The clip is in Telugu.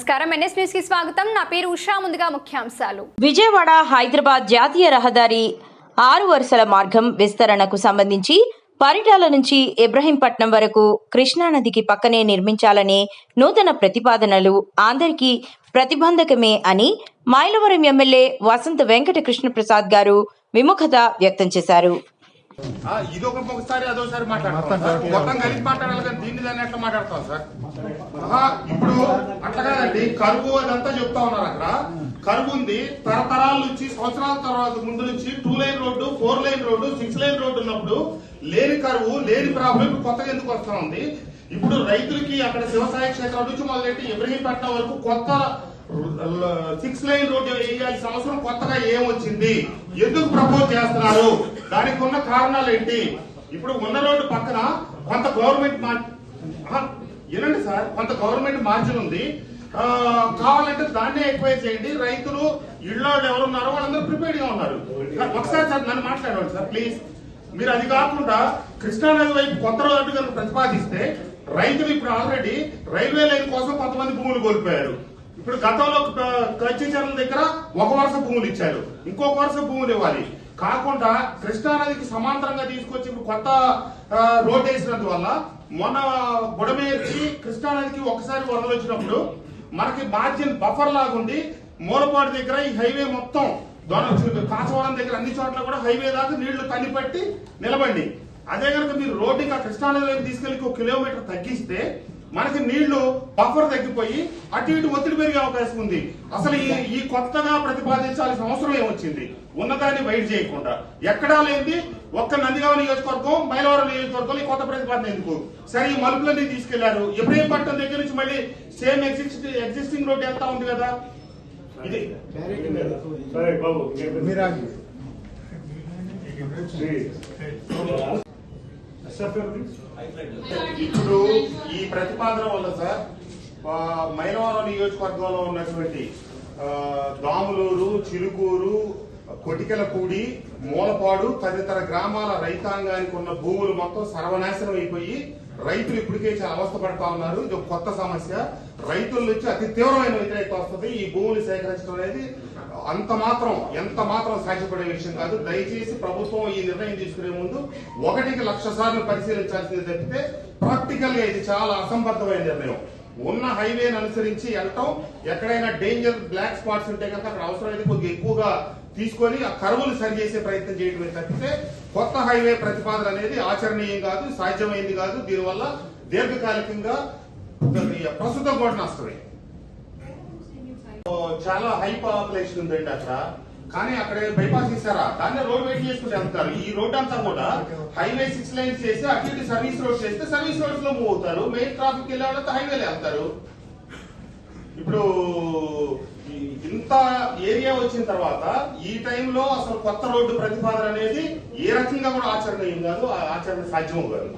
నమస్కారం ఎన్ఎస్ న్యూస్ కి స్వాగతం నా పేరు ఉషా ముందుగా ముఖ్యాంశాలు విజయవాడ హైదరాబాద్ జాతీయ రహదారి 6 వరుసల మార్గం విస్తరణకు సంబంధించి పరిటాల నుంచి ఇబ్రహీంపట్నం వరకు కృష్ణానదికి పక్కనే నిర్మించాలనే నూతన ప్రతిపాదనలు అందరికీ ప్రతిబంధకమే అని మైలవరం ఎమ్మెల్యే వసంత వెంకట కృష్ణ ప్రసాద్ గారు విముఖత వ్యక్తం చేశారు. ఒకసారి అదోసారి మొత్తం కలిసి మాట్లాడాలి కానీ దీన్ని దాన్ని ఎట్లా మాట్లాడతాం సార్? ఇప్పుడు అట్లా కాదండి, కరువు అదంతా చెప్తా ఉన్నారు. అక్కడ కరువు ఉంది, తరతరాల నుంచి సంవత్సరాల తర్వాత ముందు నుంచి 2 line road, 4 line road, 6 line road ఉన్నప్పుడు లేని కరువు లేని ప్రాబ్లం ఇప్పుడు కొత్తగా ఎందుకు వస్తా ఉంది? ఇప్పుడు రైతులకి అక్కడ వ్యవసాయ క్షేత్రం నుంచి మొదలెట్టి ఇబ్రహీంపట్నం వరకు కొత్త 6 లైన్ రోడ్డు వేయాల్సిన అవసరం కొత్తగా ఏమొచ్చింది? ఎందుకు ప్రపోజ్ చేస్తున్నారు? దానికి ఉన్న కారణాలు ఏంటి? ఇప్పుడు ఉన్న రోడ్డు పక్కన కొంత గవర్నమెంట్ వినండి సార్, కొంత గవర్నమెంట్ మార్జిన్ ఉంది, కావాలంటే దాన్నే ఎక్వైర్ చేయండి. రైతులు ఇళ్ళలో ఎవరున్నారో వాళ్ళందరూ ప్రిపేర్డ్ గా ఉన్నారు. ఒకసారి సార్ నన్ను మాట్లాడండి సార్ ప్లీజ్. మీరు అది కాకుండా కృష్ణానది వైపు కొత్త రోడ్డు కనుక ప్రతిపాదిస్తే రైతులు ఇప్పుడు ఆల్రెడీ రైల్వే లైన్ కోసం కొంతమంది భూములు కోల్పోయారు. ఇప్పుడు గతంలో కచ్చిచర్ల దగ్గర 1 వరుస భూములు ఇచ్చారు, ఇంకొక వరుస భూములు ఇవ్వాలి. కాకుండా కృష్ణానదికి సమాంతరంగా తీసుకొచ్చి ఇప్పుడు కొత్త రోడ్ వేసినందువల్ల మొన్న బుడమేర్చి కృష్ణానదికి ఒకసారి వరదలు వచ్చినప్పుడు మనకి మార్జిన్ బఫర్ లాగుండి మూలపాడు దగ్గర ఈ హైవే మొత్తం కాచవరం దగ్గర అన్ని చోట్ల కూడా హైవే దాకా నీళ్లు తనిపట్టి నిలబండి. అదే కనుక మీరు రోడ్డు ఇంకా కృష్ణానది వైపు తీసుకెళ్లి 1 కిలోమీటర్ తగ్గిస్తే మనకి నీళ్లు బఫర్ తగ్గిపోయి అటు ఇటు ఒత్తిడి పెరిగే అవకాశం ఉంది. అసలు ఈ కొత్తగా ప్రతిపాదించాల్సిన అవసరం ఏమొచ్చింది? ఉన్నదాన్ని వైట్ చేయకుండా ఎక్కడా లేని ఒక్క నందిగామ నియోజకవర్గం, మైలవరం నియోజకవర్గం ఈ కొత్త ప్రతిపాదన ఎందుకు? సరే, ఈ మలుపులన్నీ తీసుకెళ్లారు. ఇబ్రహీంపట్నం దగ్గర నుంచి మళ్ళీ సేమ్ ఎగ్జిస్టింగ్ రోడ్ వెళ్తా ఉంది కదా. ఇది ఇప్పుడు ఈ ప్రతిపాదన వల్ల సార్ మైలవరం నియోజకవర్గంలో ఉన్నటువంటి దాములూరు, చిలుకూరు, కొటికెలపూడి, మూలపాడు తదితర గ్రామాల రైతాంగానికి ఉన్న భూములు మొత్తం సర్వనాశనం అయిపోయి రైతులు ఇప్పటికే చాలా అవస్థ పడతా ఉన్నారు. ఇది ఒక కొత్త సమస్య. రైతుల నుంచి అతి తీవ్రమైన వ్యతిరేకత వస్తుంది. ఈ భూములు సేకరించడం అనేది ఎంత మాత్రం సాధ్యపడే విషయం కాదు. దయచేసి ప్రభుత్వం ఈ నిర్ణయం తీసుకునే ముందు 1కి 1,00,000 సార్లు పరిశీలించాల్సింది తప్పితే ప్రాక్టికల్ గా ఇది చాలా అసంబద్ధమైన నిర్ణయం. ఉన్న హైవేని అనుసరించి వెళ్ళటం, ఎక్కడైనా డేంజర్ బ్లాక్ స్పాట్స్ ఉంటే కనుక అక్కడ అవసరమైతే కొద్దిగా ఎక్కువగా తీసుకొని ఆ కరువులు సరిచేసే ప్రయత్నం చేయడమే తప్పితే కొత్త హైవే ప్రతిపాదన అనేది ఆచరణీయం కాదు, సాధ్యమైంది కాదు. దీనివల్ల దీర్ఘకాలికంగా ప్రస్తుతం కూడా నష్టమే. చాలా హై పాపులేషన్ ఉందండి అక్కడ, కానీ అక్కడ బైపాస్ ఇస్తారా? దాన్ని రోడ్ వెయిట్ చేసుకుంటే వెళ్తారు. ఈ రోడ్ అంతా కూడా హైవే 6 లైన్స్ చేసి అటు ఇటు సర్వీస్ రోడ్ చేస్తే సర్వీస్ రోడ్స్ లో మూవ్ అవుతారు. మెయిన్ ట్రాఫిక్ వెళ్ళే వాళ్ళతో హైవేలో వెళ్తారు. ఇప్పుడు ఇంత ఏరియా వచ్చిన తర్వాత ఈ టైంలో అసలు కొత్త రోడ్డు ప్రతిపాదన అనేది ఏ రకంగా కూడా ఆచరణీయం కాదు, ఆచరణ సాధ్యం కాదు.